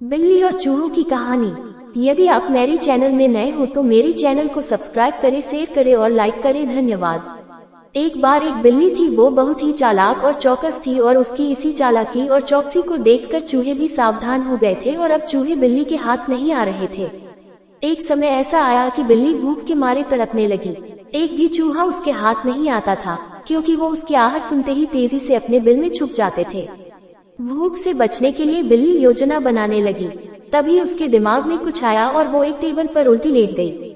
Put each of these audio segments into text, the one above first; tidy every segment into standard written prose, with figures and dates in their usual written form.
बिल्ली और चूहों की कहानी। यदि आप मेरे चैनल में नए हो तो मेरे चैनल को सब्सक्राइब करें, शेयर करें और लाइक करें। धन्यवाद। एक बार एक बिल्ली थी, वो बहुत ही चालाक और चौकस थी और उसकी इसी चालाकी और चौकसी को देखकर चूहे भी सावधान हो गए थे और अब चूहे बिल्ली के हाथ नहीं आ रहे थे। एक समय ऐसा आया कि बिल्ली भूख के मारे तड़पने लगी। एक भी चूहा उसके हाथ नहीं आता था, क्योंकि वो उसकी आहट सुनते ही तेजी से अपने बिल में छुप जाते थे। भूख से बचने के लिए बिल्ली योजना बनाने लगी। तभी उसके दिमाग में कुछ आया और वो एक टेबल पर उल्टी लेट गई।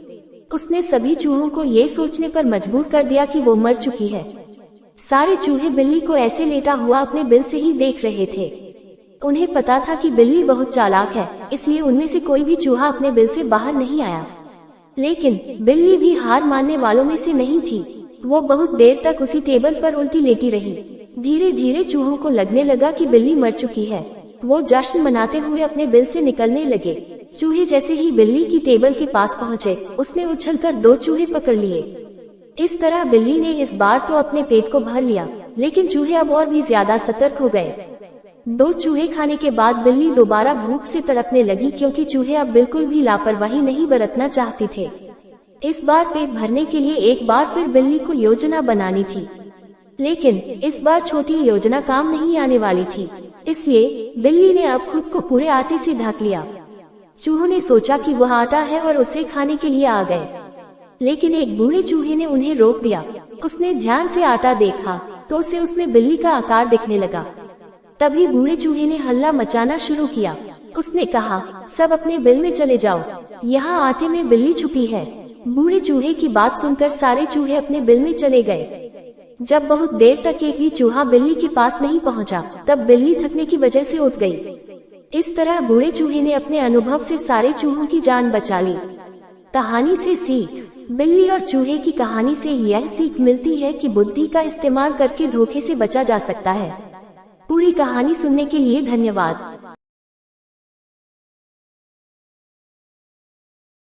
उसने सभी चूहों को ये सोचने पर मजबूर कर दिया कि वो मर चुकी है। सारे चूहे बिल्ली को ऐसे लेटा हुआ अपने बिल से ही देख रहे थे। उन्हें पता था कि बिल्ली बहुत चालाक है, इसलिए उनमें से कोई भी चूहा अपने बिल से बाहर नहीं आया। लेकिन बिल्ली भी हार मानने वालों में से नहीं थी। वो बहुत देर तक उसी टेबल पर उल्टी लेटी रही। धीरे धीरे चूहों को लगने लगा कि बिल्ली मर चुकी है। वो जश्न मनाते हुए अपने बिल से निकलने लगे। चूहे जैसे ही बिल्ली की टेबल के पास पहुँचे, उसने उछलकर 2 चूहे पकड़ लिए। इस तरह बिल्ली ने इस बार तो अपने पेट को भर लिया, लेकिन चूहे अब और भी ज्यादा सतर्क हो गए। 2 चूहे खाने के बाद बिल्ली दोबारा भूख से तड़पने लगी, क्योंकि चूहे अब बिल्कुल भी लापरवाही नहीं बरतना चाहते थे। इस बार पेट भरने के लिए एक बार फिर बिल्ली को योजना बनानी थी, लेकिन इस बार छोटी योजना काम नहीं आने वाली थी। इसलिए बिल्ली ने अब खुद को पूरे आटे से ढक लिया। चूहों ने सोचा कि वह आटा है और उसे खाने के लिए आ गए, लेकिन एक बूढ़े चूहे ने उन्हें रोक दिया। उसने ध्यान से आटा देखा तो उसे उसमें बिल्ली का आकार दिखने लगा। तभी बूढ़े चूहे ने हल्ला मचाना शुरू किया। उसने कहा, सब अपने बिल में चले जाओ, यहाँ आटे में बिल्ली छुपी है। बूढ़े चूहे की बात सुनकर सारे चूहे अपने बिल में चले गए। जब बहुत देर तक एक भी चूहा बिल्ली के पास नहीं पहुंचा, तब बिल्ली थकने की वजह से उठ गई। इस तरह बूढ़े चूहे ने अपने अनुभव से सारे चूहों की जान बचा ली। कहानी से सीख। बिल्ली और चूहे की कहानी से यह सीख मिलती है कि बुद्धि का इस्तेमाल करके धोखे से बचा जा सकता है। पूरी कहानी सुनने के लिए धन्यवाद।